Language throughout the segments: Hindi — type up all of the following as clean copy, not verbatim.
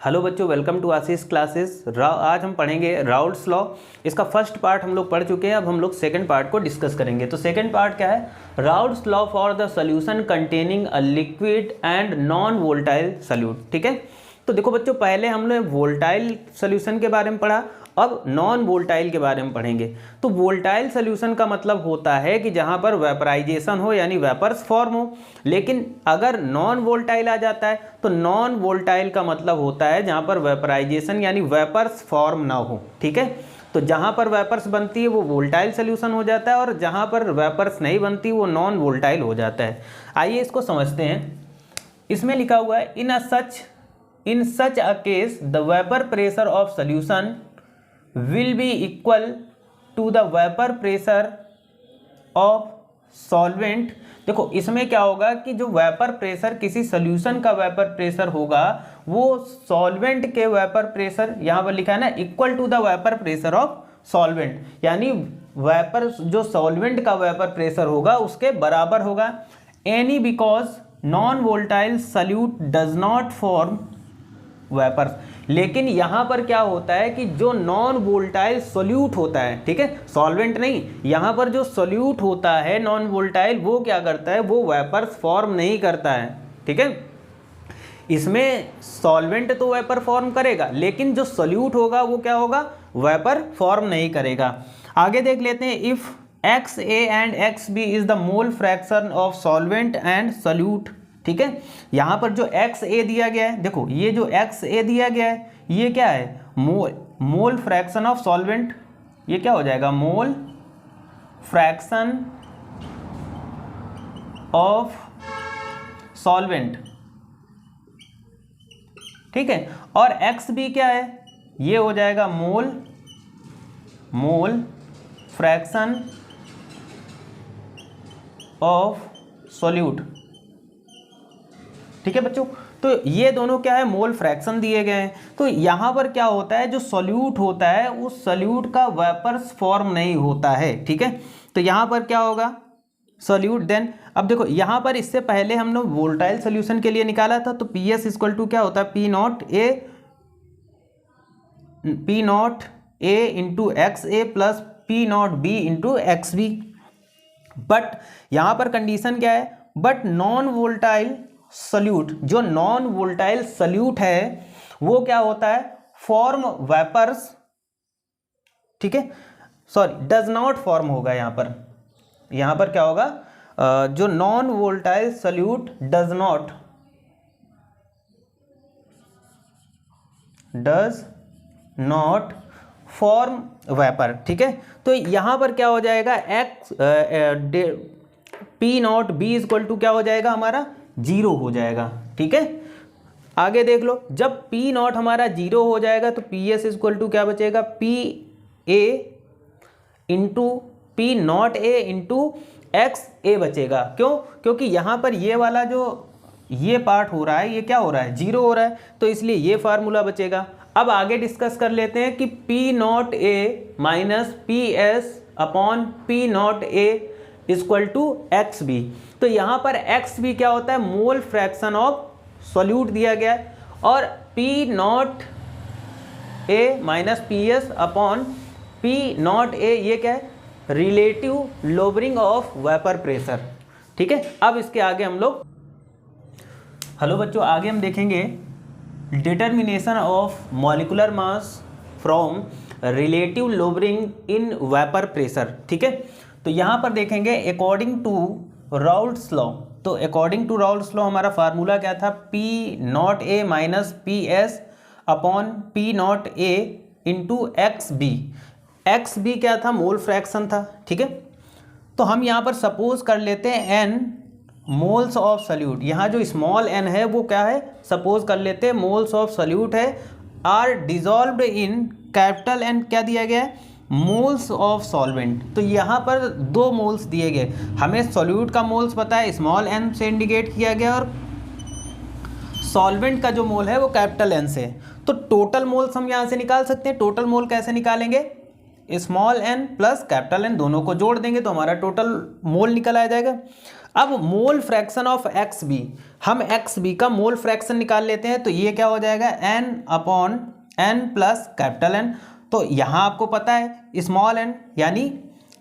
हेलो बच्चों, वेलकम टू आशीष क्लासेस। आज हम पढ़ेंगे राउल्ट्स लॉ। इसका फर्स्ट पार्ट हम लोग पढ़ चुके हैं। अब हम लोग सेकंड पार्ट को डिस्कस करेंगे। तो सेकंड पार्ट क्या है? Raoult's law for the solution containing a liquid and non volatile solute. ठीक है, तो देखो बच्चों, पहले हमने वोलेटाइल सॉल्यूशन के बारे में पढ़ा, अब नॉन वोलेटाइल के बारे में पढ़ेंगे। तो वोलेटाइल सॉल्यूशन का मतलब होता है कि जहां पर वेपराइजेशन हो, यानी वेपर्स फॉर्म हो। लेकिन अगर नॉन वोलेटाइल आ जाता है तो नॉन वोलेटाइल का मतलब होता है जहां पर वेपराइजेशन यानी वेपर्स फॉर्म ना हो। ठीक है, तो जहां पर वेपर्स बनती है वो वोलेटाइल सॉल्यूशन हो जाता है, और जहां पर वेपर्स नहीं बनती वो नॉन वोलेटाइल हो जाता है। आइए इसको समझते हैं। इसमें लिखा हुआ है in such a case the vapour pressure of solution will be equal to the vapor pressure of solvent। देखो इसमें क्या होगा कि जो वेपर प्रेशर, किसी सॉल्यूशन का वेपर प्रेशर होगा वो सॉल्वेंट के वेपर प्रेशर, यहाँ पर लिखा है ना, equal to the vapour pressure of solvent, यानी वेपर जो सॉल्वेंट का वेपर प्रेशर होगा उसके बराबर होगा। Any because non volatile solute does not form vapours. लेकिन यहां पर क्या होता है कि जो नॉन वोलेटाइल सॉल्यूट होता है, ठीक है, सॉल्वेंट नहीं, यहां पर जो सॉल्यूट होता है नॉन वोलेटाइल वो क्या करता है, वो वेपर्स फॉर्म नहीं करता है। ठीक है, इसमें सॉल्वेंट तो वेपर फॉर्म करेगा लेकिन जो सॉल्यूट होगा वो क्या होगा, वेपर फॉर्म नहीं करेगा। आगे देख लेते हैं। If XA and XB is the mole fraction of solvent and solute. ठीक है, यहां पर जो XA दिया गया है, देखो ये जो XA दिया गया है ये क्या है, मोल फ्रैक्शन ऑफ सॉल्वेंट। ये क्या हो जाएगा, मोल फ्रैक्शन ऑफ सॉल्वेंट। ठीक है, और XB क्या है, ये हो जाएगा मोल फ्रैक्शन ऑफ सॉल्यूट। ठीक है बच्चों, तो ये दोनों क्या है, मोल फ्रैक्शन दिए गए हैं। तो यहां पर क्या होता है, जो सॉल्यूट होता है उस सॉल्यूट का वेपर्स फॉर्म नहीं होता है। ठीक है, तो यहां पर क्या होगा, सॉल्यूट। देन अब देखो यहां पर इससे पहले हम लोग वोलेटाइल सॉल्यूशन के लिए निकाला था, तो PS इक्वल टू क्या होता है, P naught A into XA plus P naught B into XB। But यहां पर कंडीशन क्या है, बट नॉन वोलेटाइल सॉल्यूट, जो नॉन वोलेटाइल सॉल्यूट है वो क्या होता है, फॉर्म वेपर्स। ठीक है, सॉरी, डज नॉट फॉर्म होगा यहां पर क्या होगा, जो non volatile solute does not form vapour. ठीक है, तो यहां पर क्या हो जाएगा, P naught B equal to क्या हो जाएगा, हमारा 0 हो जाएगा। ठीक है, आगे देख लो, जब P नॉट हमारा 0 हो जाएगा तो PS इक्वल टू क्या बचेगा, PA into P naught A into XA बचेगा। क्यों, क्योंकि यहाँ पर ये वाला जो ये पार्ट हो रहा है ये क्या हो रहा है, 0 हो रहा है, तो इसलिए ये फार्मूला बचेगा। अब आगे डिस्कस कर लेते हैं कि P naught A minus PS upon P naught A equal to XB। तो यहां पर XB क्या होता है, मोल फ्रैक्शन ऑफ सॉल्यूट दिया गया है, और P naught A minus PS upon P naught A ये क्या है, relative lowering of vapour pressure. ठीक है, अब इसके आगे हम लोग, हेलो बच्चों, आगे हम देखेंगे determination of molecular mass from relative lowering in vapour pressure. ठीक है, तो यहां पर देखेंगे अकॉर्डिंग टू राउल्ट्स लॉ। तो अकॉर्डिंग टू राउल्ट्स लॉ हमारा फार्मूला क्या था, P naught A minus PS upon P naught A into XB। XB क्या था, मोल फ्रैक्शन था। ठीक है, तो हम यहाँ पर सपोज कर लेते हैं N मोल्स ऑफ सॉल्यूट। यहाँ जो स्मॉल n है वो क्या है, सपोज कर लेते हैं मोल्स ऑफ सॉल्यूट है, are dissolved in capital N क्या दिया गया है, मोल्स ऑफ सॉल्वेंट। तो यहाँ पर 2 मोल्स दिए गए, हमें सॉल्यूट का मोल्स पता है, स्मॉल n से इंडिकेट किया गया, और सॉल्वेंट का जो मोल है वो कैपिटल N से। तो टोटल मोल्स हम यहाँ से निकाल सकते हैं। टोटल मोल कैसे निकालेंगे, small n plus capital N दोनों को जोड़ देंगे तो हमारा टोटल मोल निकल आ जाएगा। अब mole fraction of X B, हम एक्स बी का मोल फ्रैक्शन निकाल लेते हैं, तो ये क्या हो जाएगा n upon n plus capital N। तो यहाँ आपको पता है स्मॉल n यानी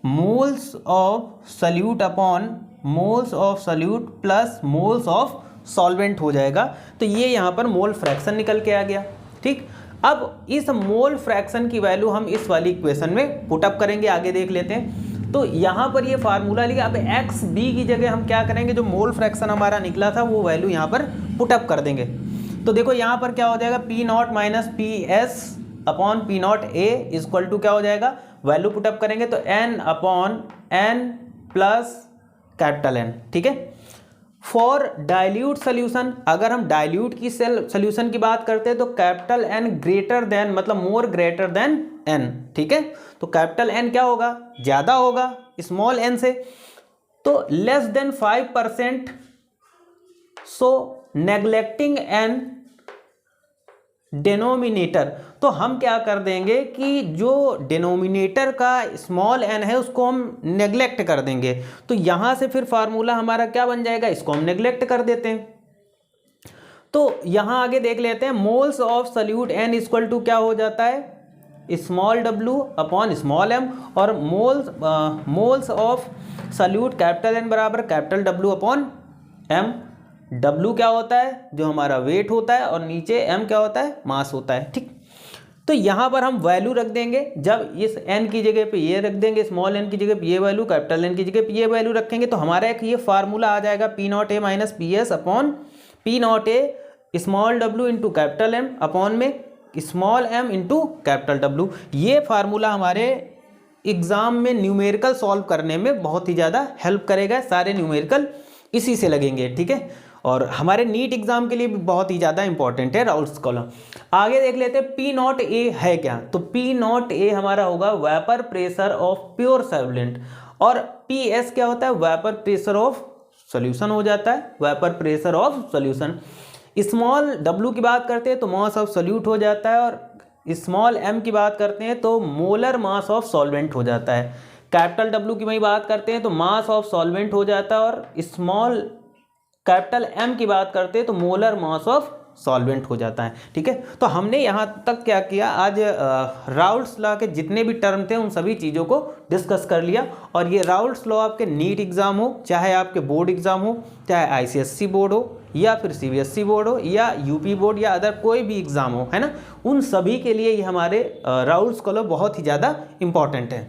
moles of salute upon moles of salute plus moles of solvent हो जाएगा। तो ये यहाँ पर मोल फ्रैक्शन निकल के आ गया। ठीक, अब इस मोल फ्रैक्शन की वैल्यू हम इस वाली इक्वेशन में पुटअप करेंगे, आगे देख लेते हैं। तो यहाँ पर ये फार्मूला लिखा, अब एक्स बी की जगह हम क्या करेंगे, जो मोल फ्रैक्शन हमारा निकला था वो वैल्यू यहाँ पर पुटअप कर देंगे। तो देखो यहाँ पर क्या हो जाएगा, P naught minus P S upon P naught A equal to क्या हो जाएगा, वैल्यू पुटअप करेंगे तो n upon n plus capital N। ठीक है, फॉर डाइल्यूट सोल्यूशन, अगर हम डाइल्यूट की सोल्यूशन की बात करते हैं तो कैपिटल N ग्रेटर देन, मतलब मोर ग्रेटर देन n। ठीक है, तो कैपिटल N क्या होगा, ज्यादा होगा स्मॉल n से, तो लेस देन 5%। सो नेग्लेक्टिंग n डिनोमिनेटर, तो हम क्या कर देंगे कि जो डिनोमिनेटर का स्मॉल n है उसको हम नेग्लेक्ट कर देंगे। तो यहां से फिर फार्मूला हमारा क्या बन जाएगा, इसको हम नेग्लेक्ट कर देते हैं। तो यहां आगे देख लेते हैं, moles of solute n equal to क्या हो जाता है, small w upon small m, और moles of solute capital N बराबर capital W upon m। W क्या होता है, जो हमारा वेट होता है, और नीचे m क्या होता है, मास होता है। ठीक, तो यहाँ पर हम वैल्यू रख देंगे, जब इस n की जगह पे ये रख देंगे, स्मॉल n की जगह पे ये वैल्यू, कैपिटल N की जगह पे ये वैल्यू रखेंगे, तो हमारा एक ये फार्मूला आ जाएगा P naught A minus P S upon P naught A small w into capital M upon में small m into capital W। ये फार्मूला हमारे एग्जाम में न्यूमेरिकल सॉल्व करने में बहुत ही ज़्यादा हेल्प करेगा, सारे न्यूमेरिकल इसी से लगेंगे। ठीक है, और हमारे नीट एग्जाम के लिए भी बहुत ही ज़्यादा इंपॉर्टेंट है राउल्ट्स कॉलम। आगे देख लेते हैं पी नॉट ए है क्या, तो पी नॉट ए हमारा होगा vapour pressure of pure solvent, और पी एस क्या होता है, वेपर प्रेशर ऑफ सॉल्यूशन हो जाता है, vapour pressure of solution. Small w की बात करते हैं तो मास ऑफ सॉल्यूट हो जाता है, और स्मॉल m की बात करते हैं तो मोलर मास ऑफ सॉल्वेंट हो जाता है। कैपिटल W की वही बात करते हैं तो मास ऑफ सॉल्वेंट हो जाता है, और स्मॉल कैपिटल M की बात करते हैं तो मोलर मास ऑफ सॉल्वेंट हो जाता है। ठीक है, तो हमने यहाँ तक क्या किया, आज राउल्ट्स लॉ के जितने भी टर्म थे उन सभी चीज़ों को डिस्कस कर लिया। और ये राउल्ट्स लॉ आपके नीट एग्जाम हो, चाहे आपके बोर्ड एग्जाम हो, चाहे ICSE बोर्ड हो या फिर CBSE बोर्ड हो या UP बोर्ड या अदर कोई भी एग्जाम हो, है ना, उन सभी के लिए ये हमारे राउल्ट्स लॉ बहुत ही ज़्यादा इंपॉर्टेंट है।